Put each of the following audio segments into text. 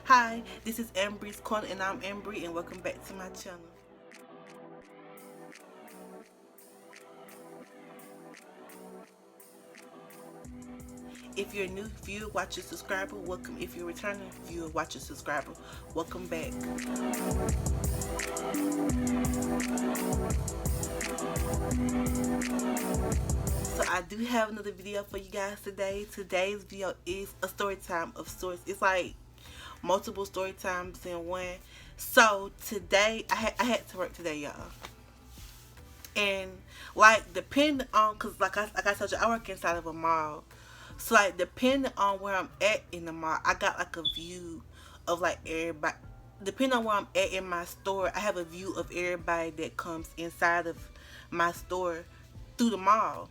Hi, this is Embry's Corner and I'm Embry and welcome back to my channel. If you're a new viewer, watcher, subscriber, welcome. If you're a returning viewer, watcher, subscriber, welcome back. So I do have another video for you guys today. Today's video is a story time of sorts. It's like multiple story times in one. So today I had to work today, y'all. And like depending on, cause like I told you, I work inside of a mall. So like depending on where I'm at in the mall, I got like a view of like everybody. Depending on where I'm at in my store, I have a view of everybody that comes inside of my store through the mall.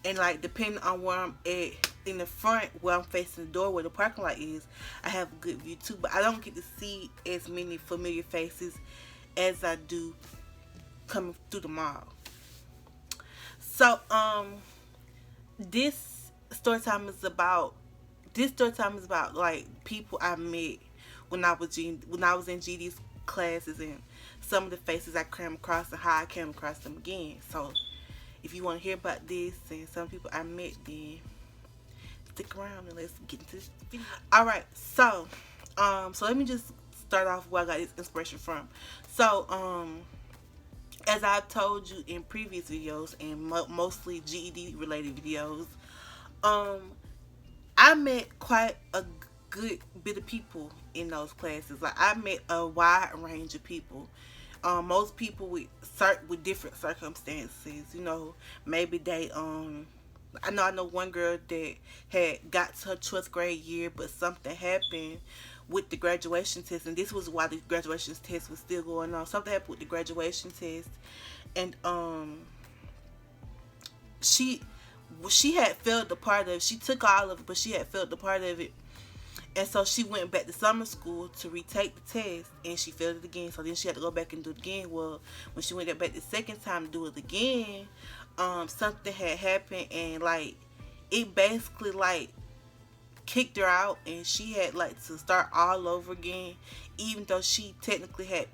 And like depending on where I'm at in the front, where I'm facing the door, where the parking lot is, I have a good view too. But I don't get to see as many familiar faces as I do coming through the mall. So this story time is about like people I met when I was in GD's classes, and some of the faces I came across and how I came across them again. So if you want to hear about this and some people I met, then stick around and let's get into this video. Alright, so let me just start off where I got this inspiration from. So as I've told you in previous videos and mostly GED related videos, I met quite a good bit of people in those classes. Like I met a wide range of people. Most people with different circumstances. You know, maybe they I know one girl that had got to her 12th grade year, but something happened with the graduation test, and this was why the graduation test was still going on. Something happened with the graduation test, and she had failed the part of it. She took all of it, but she had failed the part of it. And so she went back to summer school to retake the test, and she failed it again. So then she had to go back and do it again. Well, when she went back the second time to do it again, something had happened, and like it basically like kicked her out, and she had like to start all over again, even though she technically had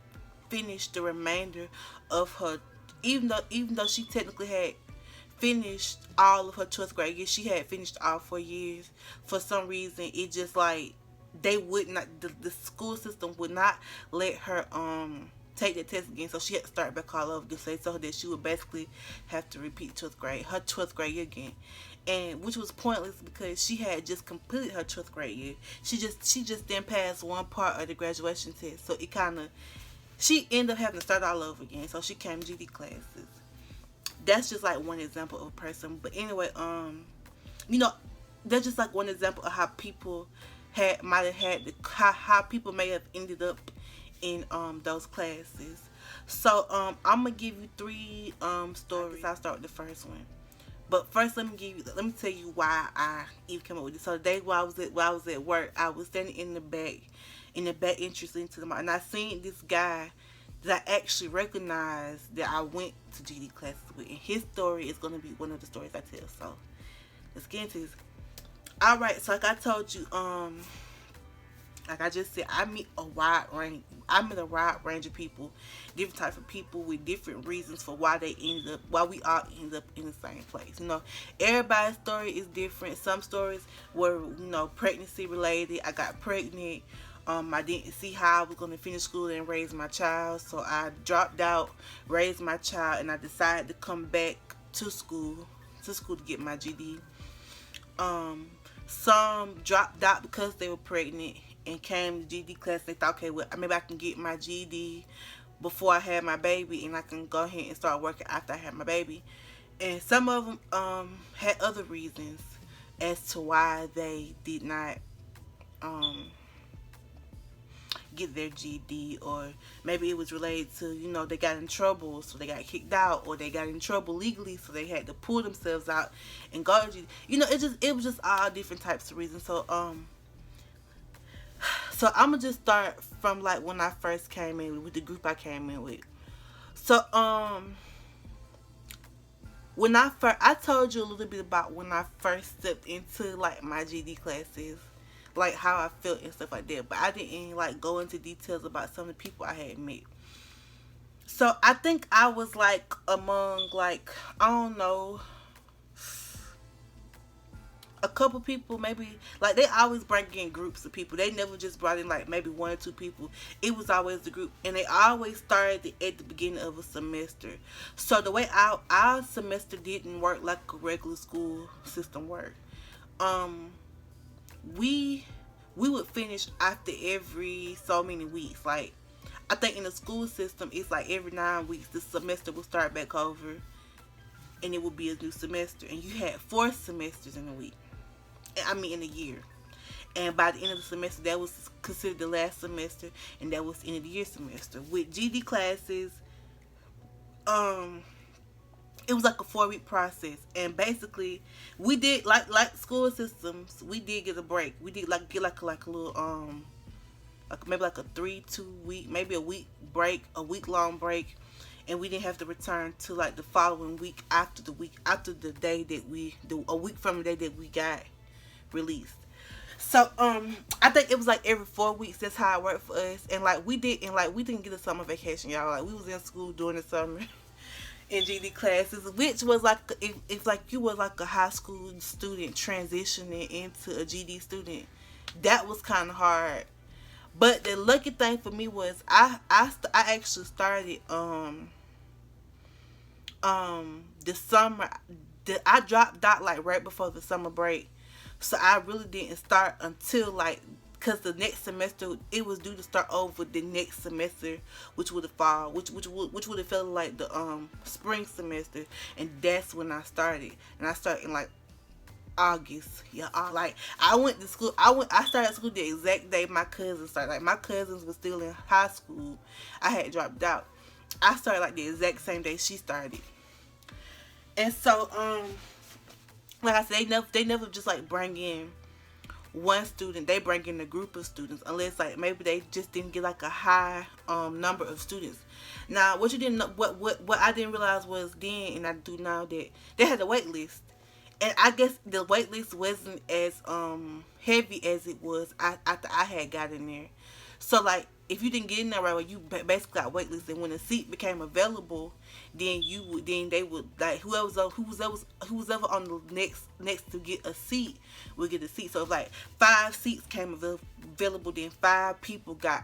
finished the remainder of her. Even though she technically had finished all of her 12th grade year, she had finished all 4 years. For some reason, it just like they would not, the school system would not let her take that test again, so she had to start back all over again. So they told her that she would basically have to repeat her 12th grade year again, and which was pointless because she had just completed her 12th grade year. She just didn't pass one part of the graduation test, so it kind of, she ended up having to start all over again. So she came to GD classes. That's just like one example of a person. But anyway, you know, that's just like one example of how people might have had how people may have ended up in those classes. So I'm gonna give you three stories. I'll start with the first one. But first, let me tell you why I even came up with this. So the day while I was at work, I was standing in the back entrance into the mall, and I seen this guy that I actually recognized that I went to GD classes with, and his story is gonna be one of the stories I tell. So let's get into this. All right, so like I told you, like I just said, I met a wide range of people, different types of people with different reasons for why we all ended up in the same place. You know, everybody's story is different. Some stories were, you know, pregnancy related. I got pregnant. I didn't see how I was going to finish school and raise my child, so I dropped out, raised my child, and I decided to come back to school to get my GD. Some dropped out because they were pregnant and came to GD class. They thought, okay, well, maybe I can get my GD before I had my baby, and I can go ahead and start working after I had my baby. And some of them had other reasons as to why they did not get their GD, or maybe it was related to, you know, they got in trouble, so they got kicked out, or they got in trouble legally, so they had to pull themselves out and go to GD. You know, it was just all different types of reasons. So I'm gonna just start from like when I first came in with the group I came in with. So when I told you a little bit about when I first stepped into like my GD classes. like how I felt and stuff like that. But I didn't like go into details about some of the people I had met. So I think I was like among like, I don't know, a couple people, maybe. Like they always bring in groups of people. They never just brought in like maybe one or two people. It was always the group, and they always started at the beginning of a semester. So the way our semester didn't work like a regular school system worked. Um, we we would finish after every so many weeks. Like I think in the school system, it's like every 9 weeks the semester will start back over, and it would be a new semester. And you had 4 semesters in a week. I mean, in a year. And by the end of the semester, that was considered the last semester, and that was the end of the year semester. With GD classes, um, it was like a 4 week process, and basically, we did like school systems. We did get a break. We did like get like a little like maybe like a 2 week, maybe a week break, a week long break, and we didn't have to return to like the following week after the day that a week from the day that we got released. So I think it was like every 4 weeks. That's how it worked for us. And like we didn't get a summer vacation, y'all. Like we was in school during the summer in GD classes, which was like if like you were like a high school student transitioning into a GD student, that was kind of hard. But the lucky thing for me was I actually started the summer. I dropped out like right before the summer break, so I really didn't start until like, because the next semester it was due to start over the next semester, which would have fall, which would have felt like the spring semester, and that's when I started. And I started in like August. Yeah, like I went to school. I started school the exact day my cousins started. Like my cousins were still in high school. I had dropped out. I started like the exact same day she started. And so like I said, they never just like bring in one student. They bring in a group of students, unless like maybe they just didn't get like a high number of students. Now what you didn't know, what I didn't realize was then, and I do now, that they had a wait list. And I guess the wait list wasn't as heavy as it was after I had got in there. So like if you didn't get in there right away, you basically got waitlist, and when a seat became available, then they would like who was ever on the next to get a seat would get a seat. So if like 5 seats came available, then 5 people got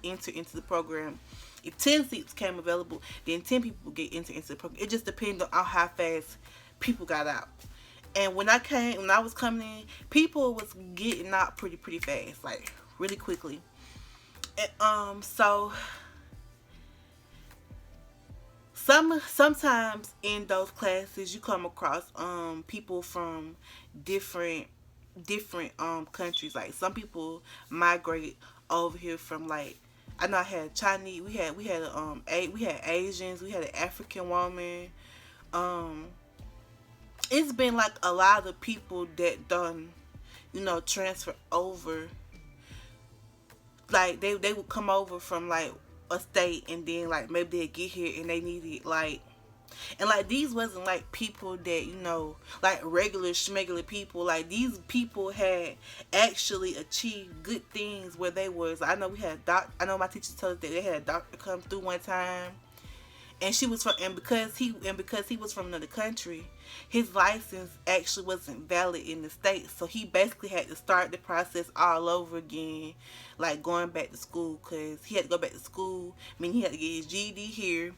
entered into the program. If 10 seats came available, then 10 people get entered into the program. It just depended on how fast people got out. And when I was coming in, people was getting out pretty fast, like really quickly. And so sometimes in those classes you come across people from different countries. Like some people migrate over here from, like, I know I had Chinese, we had Asians, we had an African woman. It's been like a lot of people that done, transfer over. Like they would come over from like a state, and then like maybe they get here and they needed like, and like these wasn't like people that like regular schmegular people. Like these people had actually achieved good things where they was. I know I know my teacher told us that they had a doctor come through one time, and she was from, and because he was from another country, his license actually wasn't valid in the state, so he basically had to start the process all over again, like going back to school, because he had to go back to school. I mean, he had to get his GED here,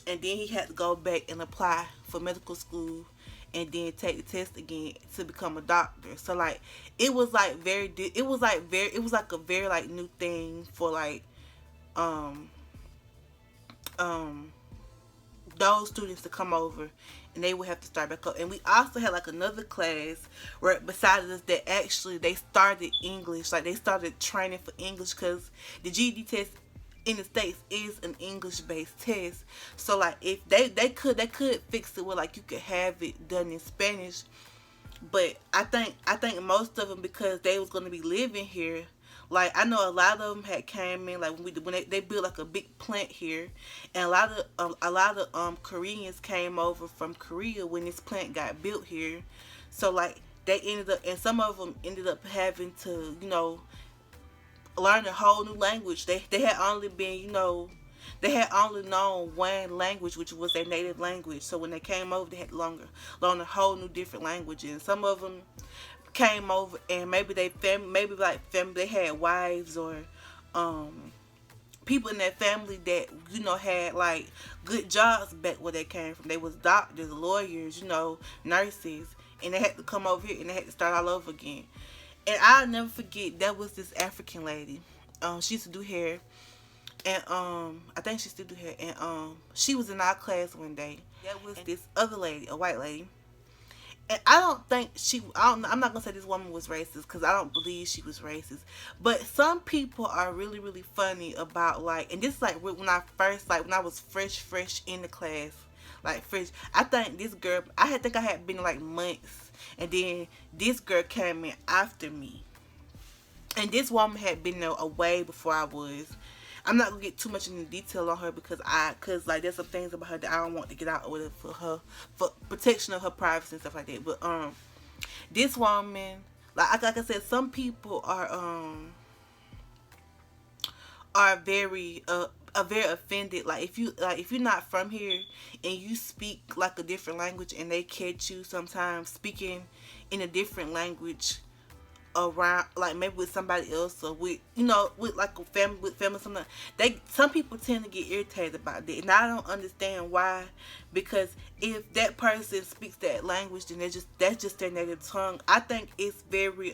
and then he had to go back and apply for medical school, and then take the test again to become a doctor. So like it was like a very like new thing for like those students to come over, and they would have to start back up. And we also had like another class right beside us that actually they started English, like they started training for English, because the GED test in the States is an English based test. So like if they could fix it where like you could have it done in Spanish, but I think most of them, because they was going to be living here. Like I know a lot of them had came in like when they built like a big plant here, and a lot of Koreans came over from Korea when this plant got built here. So like they ended up, and some of them ended up having to, learn a whole new language. They had only been, they had only known one language, which was their native language. So when they came over, they had to learn a whole new different language. And some of them came over, and maybe they had wives or um people in their family that had like good jobs back where they came from. They was doctors, lawyers, nurses, and they had to come over here and they had to start all over again. And I'll never forget, that was this African lady. She used to do hair, and I think she still do hair. And she was in our class one day. That was this other lady, a white lady. And I don't think I'm not gonna say this woman was racist, because I don't believe she was racist. But some people are really, really funny about, like, and this is like when I first, like, when I was fresh in the class, like fresh. I think this girl, I had been like months, and then this girl came in after me, and this woman had been there away before I was. I'm not gonna get too much into detail on her because like there's some things about her that I don't want to get out with for protection of her privacy and stuff like that. But this woman, like I said, some people are very offended. Like if you're not from here and you speak like a different language, and they catch you sometimes speaking in a different language around, like maybe with somebody else, or with like a family, something, some people tend to get irritated about that, and I don't understand why. Because if that person speaks that language, then that's just their native tongue. I think it's very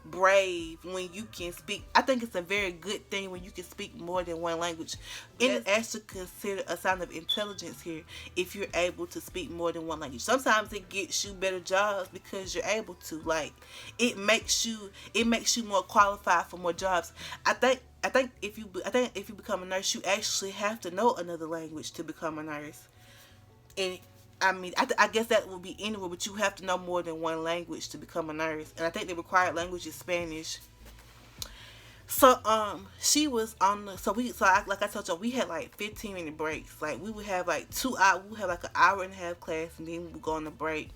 brave when you can speak. I think it's a very good thing when you can speak more than one language. It is actually considered a sign of intelligence here if you're able to speak more than one language. Sometimes it gets you better jobs because you're able to. Like, it makes you more qualified for more jobs. I think if you become a nurse, you actually have to know another language to become a nurse. And I mean, I guess that would be anywhere, but you have to know more than one language to become a nurse. And I think the required language is Spanish. So she was on the like I told you, we had like 15-minute breaks. Like we would have like 2 hours, we would have like an hour and a half class, and then we would go on a break,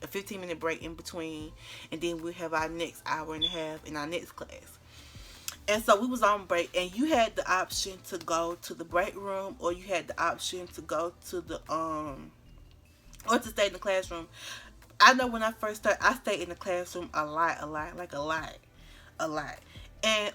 a 15-minute break in between, and then we'd have our next hour and a half in our next class. And so we was on break, and you had the option to go to the break room, or you had the option to go to the or to stay in the classroom. I know when I first started, I stayed in the classroom a lot. And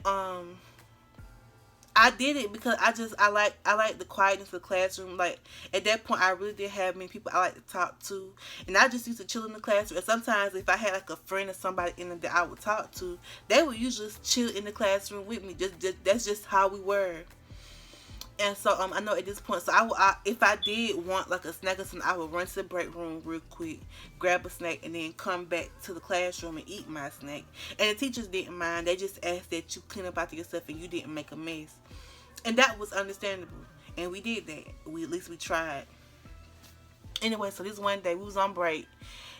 I did it because I like the quietness of the classroom. Like at that point, I really didn't have many people I like to talk to, and I just used to chill in the classroom. And sometimes if I had like a friend or somebody in there that I would talk to, they would usually chill in the classroom with me. That's just how we were. And so I know at this point, so if I did want like a snack or something, I would run to the break room real quick, grab a snack, and then come back to the classroom and eat my snack. And the teachers didn't mind. They just asked that you clean up after yourself and you didn't make a mess. And that was understandable. And we did that. At least we tried. Anyway, so this one day we was on break,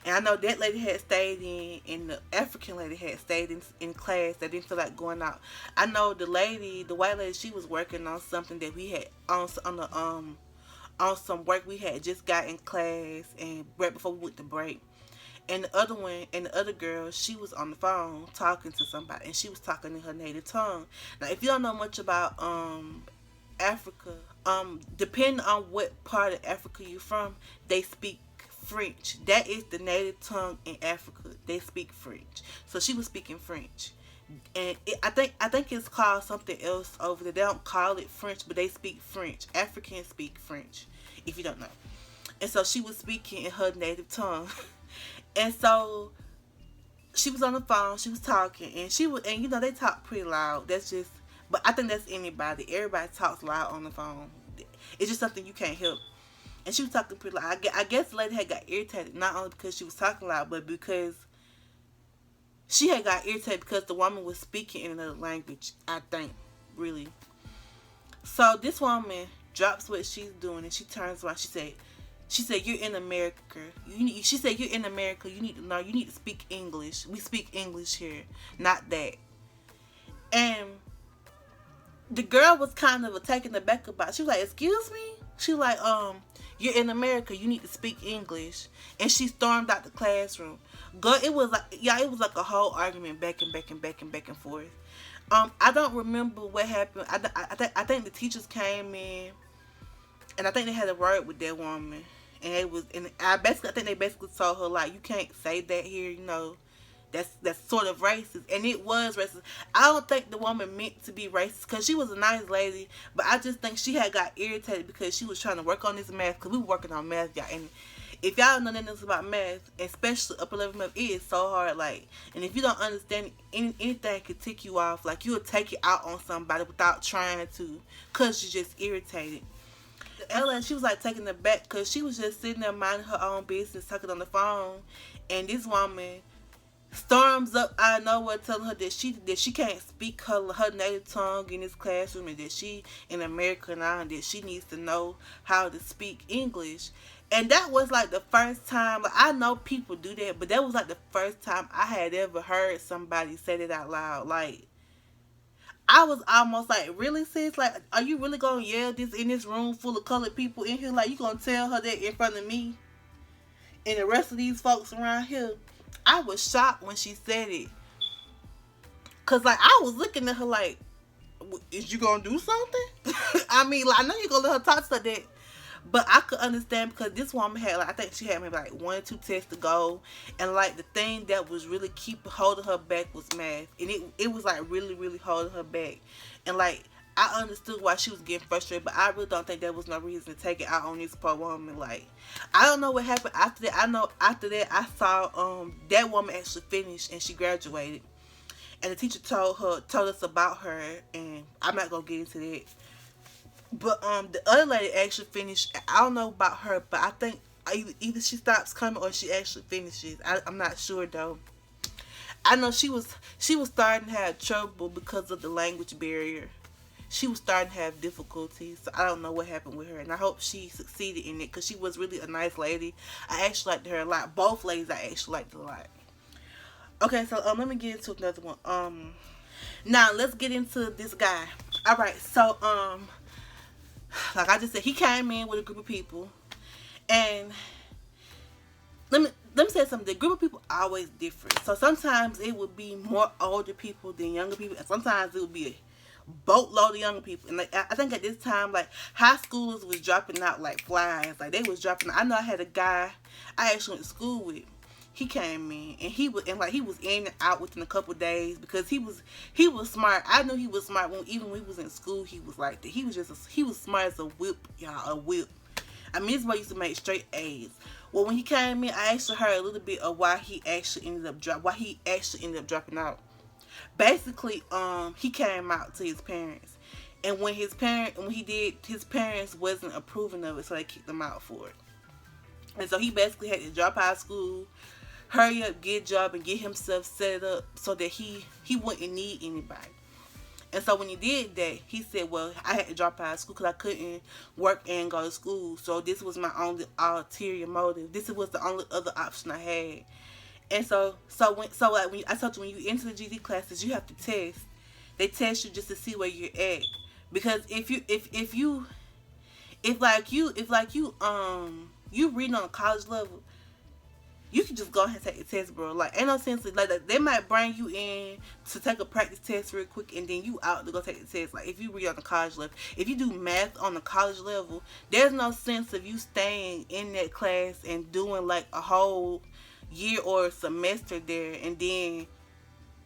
and I know that lady had stayed in, and the African lady had stayed in class. They didn't feel like going out. I know the white lady, she was working on something that we had on some work we had just got in class, and right before we went to break. And the other girl, she was on the phone talking to somebody, and she was talking in her native tongue. Now, if you don't know much about Africa, depending on what part of Africa you're from, they speak French. That is the native tongue in Africa. They speak French. So she was speaking French, and I think it's called something else over there. They don't call it French, but they speak French. Africans speak French, if you don't know. And so she was speaking in her native tongue, and so she was on the phone. She was talking, and they talk pretty loud. That's just. But I think that's anybody. Everybody talks loud on the phone. It's just something you can't help. And she was talking pretty loud. I guess the lady had got irritated, not only because she was talking loud, but because she had got irritated because the woman was speaking in another language, I think, really. So this woman drops what she's doing, and she turns around. She said, "You're in America. She said, "You're in America. You need to know. You need to speak English. We speak English here, not that." And the girl was kind of taken aback about it. She was like, "Excuse me?" She was like, You're in America. You need to speak English. And she stormed out the classroom. Girl, it was like, yeah, it was like a whole argument back and back and back and back and forth. I don't remember what happened. I think the teachers came in, and I think they had a word with that woman. And it was, and I think they basically told her like, you can't say that here, you know. That's sort of racist, and it was racist. I don't think the woman meant to be racist because she was a nice lady, but I just think she had got irritated because she was trying to work on this math, because we were working on math, y'all. And if y'all know nothing else about math, especially upper level math, it is so hard. Like, and if you don't understand anything, could tick you off. Like, you'll take it out on somebody without trying to, because you're just irritated. Ella, she was like taking it back because she was just sitting there minding her own business, talking on the phone, and this woman storms up out of nowhere telling her that she can't speak her native tongue in this classroom, and that she in America now, and that she needs to know how to speak English. And that was like the first time, like, I know people do that, but that was like the first time I had ever heard somebody say that out loud. Like, I was almost like, really, sis? Like, are you really gonna yell this in this room full of colored people in here? Like, you gonna tell her that in front of me and the rest of these folks around here? I was shocked when she said it. Because, like, I was looking at her like, is you going to do something? I mean, like, I know you're going to let her talk to that. But I could understand because this woman had, like, I think she had maybe, like, 1 or 2 tests to go. And, like, the thing that was really holding her back was math. And it was, like, really, really holding her back. And, like, I understood why she was getting frustrated, but I really don't think there was no reason to take it out on this poor woman. Like, I don't know what happened after that. I know after that I saw that woman actually finished and she graduated, and the teacher told us about her, and I'm not gonna get into that. But the other lady actually finished. I don't know about her, but I think either she stops coming or she actually finishes. I'm not sure though. I know she was starting to have trouble because of the language barrier. She was starting to have difficulties, so I don't know what happened with her, and I hope she succeeded in it, because she was really a nice lady. I actually liked her a lot. Both ladies I actually liked a lot. Okay, so let me get into another one. Now let's get into this guy. Alright, so like I just said, he came in with a group of people, and let me say something. The group of people are always different. So sometimes it would be more older people than younger people, and sometimes it would be a boatload of young people. And like, I think at this time, like, high schoolers was dropping out like flies. Like, they was dropping. I know I had a guy I actually went to school with. He came in, and he was in and out within a couple of days, because he was smart. I knew he was smart even when he was in school. He was like that. He was smart as a whip, y'all, a whip. I mean, this boy used to make straight A's. Well, when he came in, I actually heard a little bit of why he actually ended up dropping out. Basically, he came out to his parents, and when his parents wasn't approving of it, so they kicked him out for it. And so he basically had to drop out of school, hurry up, get a job, and get himself set up so that he wouldn't need anybody. And so when he did that, he said, well, I had to drop out of school because I couldn't work and go to school. So this was my only ulterior motive. This was the only other option I had. And so like when I told you, when you enter the GD classes, you have to test. They test you just to see where you're at. Because if you reading on a college level, you can just go ahead and take the test, bro. Like, ain't no sense like they might bring you in to take a practice test real quick, and then you out to go take the test. Like, if you read on the college level, if you do math on the college level, there's no sense of you staying in that class and doing like a whole year or a semester there, and then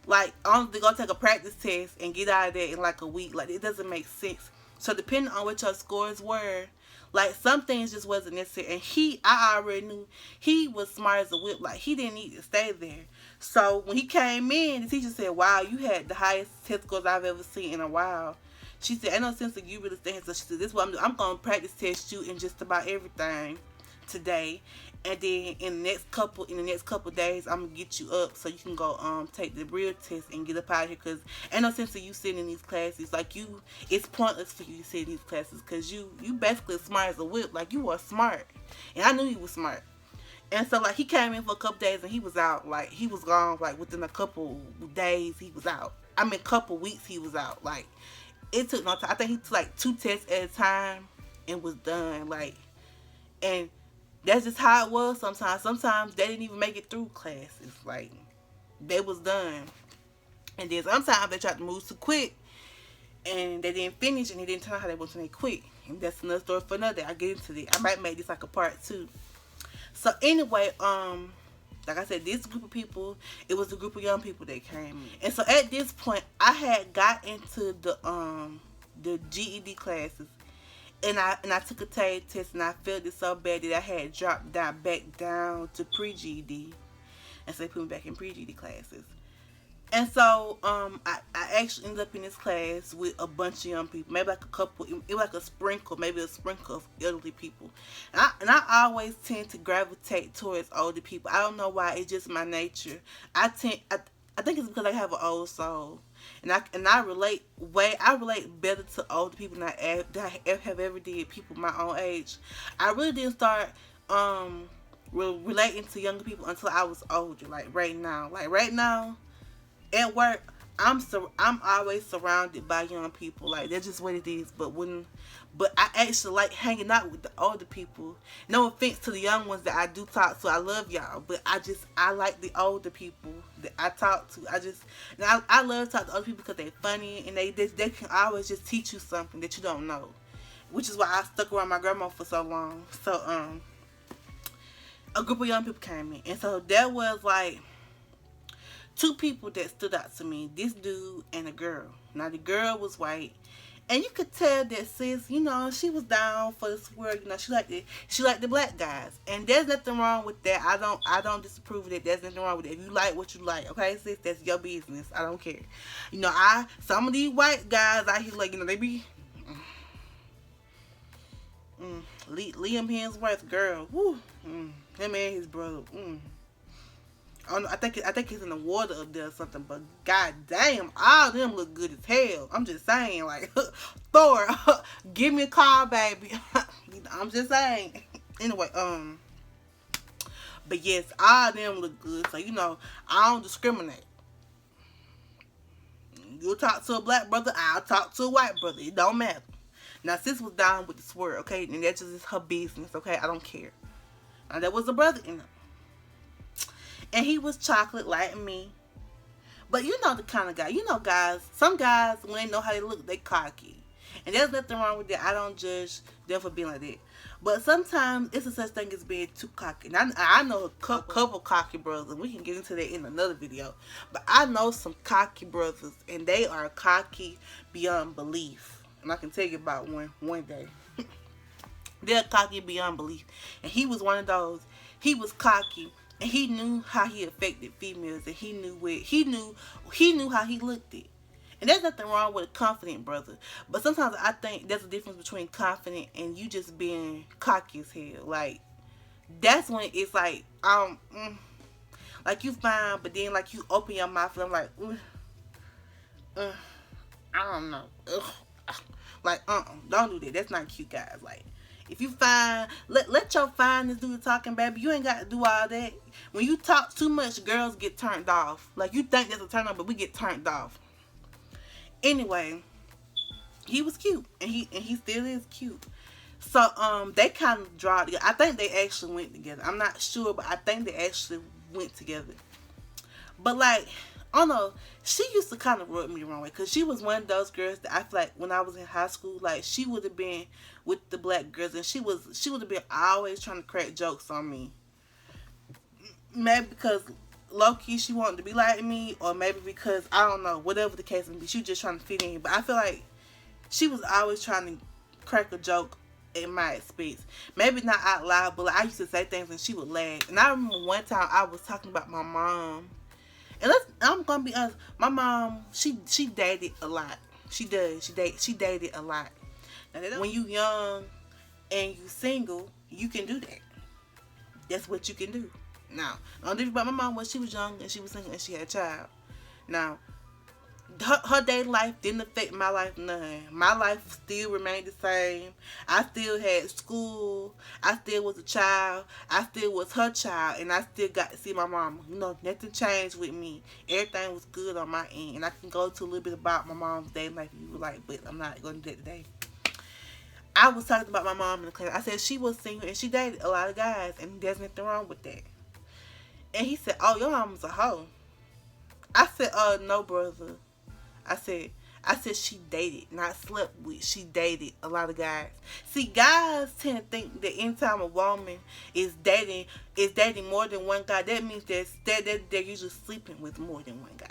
like only to go take a practice test and get out of there in like a week. Like, it doesn't make sense. So depending on what your scores were, like, some things just wasn't necessary. And I already knew he was smart as a whip. Like, he didn't need to stay there. So when he came in, the teacher said, wow, you had the highest test scores I've ever seen in a while. She said, ain't no sense of you really staying. So she said, this is what I'm doing. I'm going to practice test you in just about everything today. And then in the next couple of days, I'm gonna get you up so you can go take the real test and get up out of here. Cause ain't no sense of you sitting in these classes. Like, it's pointless for you to sit in these classes, cause you basically smart as a whip. Like, you are smart, and I knew he was smart. And so like he came in for a couple days and he was out. Like, he was gone. Like, within a couple days he was out. I mean, couple weeks he was out. Like, it took no time. I think he took like 2 tests at a time and was done. Like, And that's just how it was sometimes. Sometimes they didn't even make it through classes. Like, they was done. And then sometimes they tried to move too quick and they didn't finish and it didn't turn out how they wanted to make quick. And that's another story for another day. I get into it. I might make this like a part 2. So anyway, like I said, this group of people, it was a group of young people that came in. And so at this point, I had got into the GED classes. And I took a TAE test and I felt it so bad that I had dropped back down to pre-GED. And so they put me back in pre-GED classes. And so I actually ended up in this class with a bunch of young people. Maybe like a couple, it was like a sprinkle of elderly people. And I always tend to gravitate towards older people. I don't know why, it's just my nature. I think it's because I have an old soul. And I relate better to older people than I have ever did people my own age. I really didn't start relating to younger people until I was older. Like right now at work, I'm always surrounded by young people. Like, that's just what it is. But I actually like hanging out with the older people. No offense to the young ones that I do talk to. I love y'all, but I like the older people that I talk to. I love to talk to other people because they're funny and they can always just teach you something that you don't know, which is why I stuck around my grandma for so long. So a group of young people came in, and so there was like 2 people that stood out to me. This dude and a girl. Now the girl was white, and you could tell that sis, you know, she was down for this world. You know, she liked the black guys, and there's nothing wrong with that. I don't disapprove of that. There's nothing wrong with it. If you like what you like, okay, sis, that's your business. I don't care. You know, some of these white guys out here, like, you know, they be Liam Hemsworth, girl, woo, him and his brother, I think he's in the water up there or something, but god damn, all of them look good as hell. I'm just saying, like, Thor, give me a call, baby. I'm just saying. Anyway, but yes, all of them look good, so, you know, I don't discriminate. You talk to a black brother, I'll talk to a white brother. It don't matter. Now, sis was down with the swear, okay, and that's just her business, okay? I don't care. Now, there was a brother in her. And he was chocolate like me. But you know the kind of guy. You know guys. Some guys, when they know how they look, they cocky. And there's nothing wrong with that. I don't judge them for being like that. But sometimes it's a such thing as being too cocky. And I know a couple cocky brothers. And we can get into that in another video. But I know some cocky brothers. And they are cocky beyond belief. And I can tell you about one day. They're cocky beyond belief. And he was one of those. He was cocky. And he knew how he affected females, and he knew how he looked it. And there's nothing wrong with a confident brother. But sometimes I think there's a difference between confident and you just being cocky as hell. Like, that's when it's like, like you fine, but then like you open your mouth and I'm like, I don't know. Like, don't do that. That's not cute, guys. Like, if you fine, let your fineness do the talking, baby. You ain't got to do all that. When you talk too much, girls get turned off. Like, you think that's a turn on, but we get turned off. Anyway, he was cute, and he still is cute. So they kind of draw together. I think they actually went together. I'm not sure, but I think they actually went together. But like, I don't know, she used to kind of rub me the wrong way, because she was one of those girls that I feel like when I was in high school, like, she would have been with the black girls, and she would have been always trying to crack jokes on me. Maybe because low-key she wanted to be like me, or maybe because, I don't know, whatever the case may be, she was just trying to fit in. But I feel like she was always trying to crack a joke at my expense. Maybe not out loud, but like, I used to say things and she would laugh. And I remember one time I was talking about my mom. And I'm gonna be honest, my mom, she dated a lot. She does. She dated a lot. Now, when you young and you single, you can do that. That's what you can do. Now, the only thing about my mom was she was young and she was single and she had a child. Now, her dating life didn't affect my life none. My life still remained the same. I still had school. I still was a child. I still was her child. And I still got to see my mama. You know, nothing changed with me. Everything was good on my end. And I can go to a little bit about my mom's dating life if you would like, but I'm not going to do that today. I was talking about my mom in the class. I said she was single and she dated a lot of guys, and there's nothing wrong with that. And he said, "Oh, your mom's a hoe." I said, no, brother. I said, she dated, not slept with. She dated a lot of guys. See, guys tend to think that anytime a woman is dating more than one guy, that means that they're usually sleeping with more than one guy.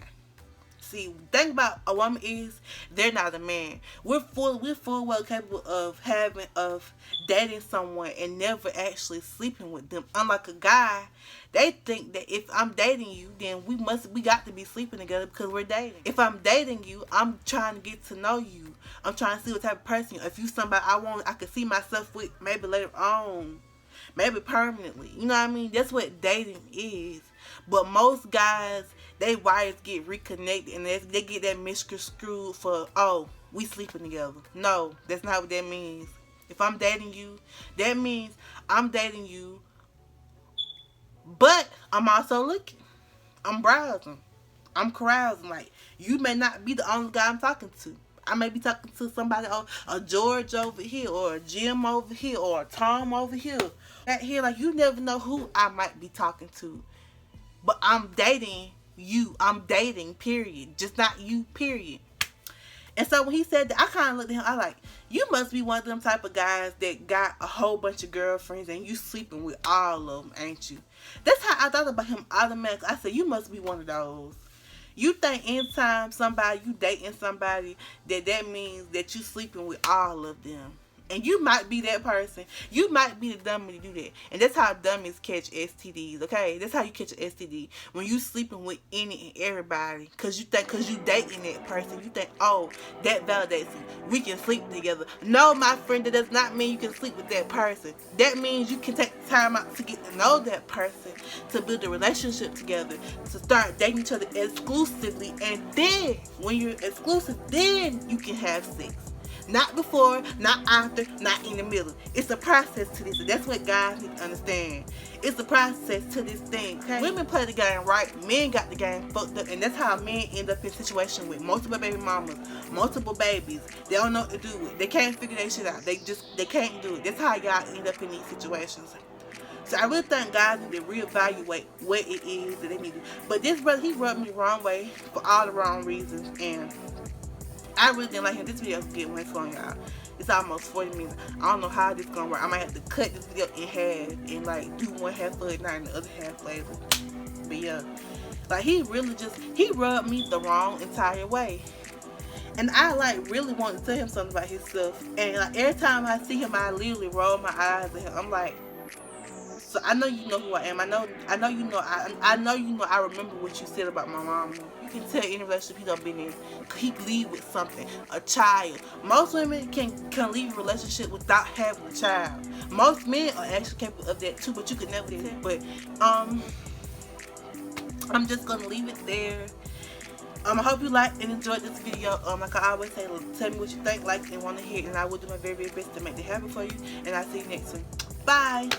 See, the thing about a woman is they're not a man. We're full well capable of dating someone and never actually sleeping with them. Unlike a guy, they think that if I'm dating you, then we got to be sleeping together because we're dating. If I'm dating you, I'm trying to get to know you. I'm trying to see what type of person you are. If you somebody I could see myself with maybe later on, maybe permanently. You know what I mean? That's what dating is. But most guys, they wires get reconnected and they get that misconstrued for, oh, we sleeping together. No, that's not what that means. If I'm dating you, that means I'm dating you, but I'm also looking. I'm browsing. I'm carousing. Like, you may not be the only guy I'm talking to. I may be talking to somebody, a George over here, or a Jim over here, or a Tom over here. That here, like, you never know who I might be talking to. But I'm dating you. I'm dating, period. Just not you, period. And so when he said that, I kind of looked at him. I like, you must be one of them type of guys that got a whole bunch of girlfriends and you sleeping with all of them, ain't you? That's how I thought about him automatically. I said, you must be one of those. You think anytime you dating somebody, that means that you sleeping with all of them. And you might be that person. You might be the dummy to do that. And that's how dummies catch STDs, okay? That's how you catch an STD. When you sleeping with any and everybody. Because you dating that person. You think, oh, that validates you. We can sleep together. No, my friend, that does not mean you can sleep with that person. That means you can take time out to get to know that person. To build a relationship together. To start dating each other exclusively. And then, when you're exclusive, then you can have sex. Not before, not after, not in the middle. It's a process to this. And that's what guys need to understand. It's a process to this thing. Okay? Women play the game right. Men got the game fucked up. And that's how men end up in a situation with multiple baby mamas, multiple babies. They don't know what to do with it. They can't figure that shit out. They can't do it. That's how y'all end up in these situations. So I really think guys need to reevaluate what it is that they need to do. But this brother, he rubbed me the wrong way for all the wrong reasons. And I really didn't like him. This video is getting way too long, y'all. It's almost 40 minutes. I don't know how this is gonna work. I might have to cut this video in half and like do one half of it now and the other half later. But yeah, like he rubbed me the wrong entire way. And I like really want to tell him something about himself. And like every time I see him, I literally roll my eyes at him. I'm like, so I know you know who I am. I know you know. I know you know. I remember what you said about my mom. You can tell any relationship he done been in, he leave with something, a child. Most women can leave a relationship without having a child. Most men are actually capable of that too, but you can never do that. But I'm just gonna leave it there. I hope you liked and enjoyed this video. Like I always say, tell me what you think, like, and want to hear, and I will do my very, very best to make it happen for you. And I'll see you next one. Bye.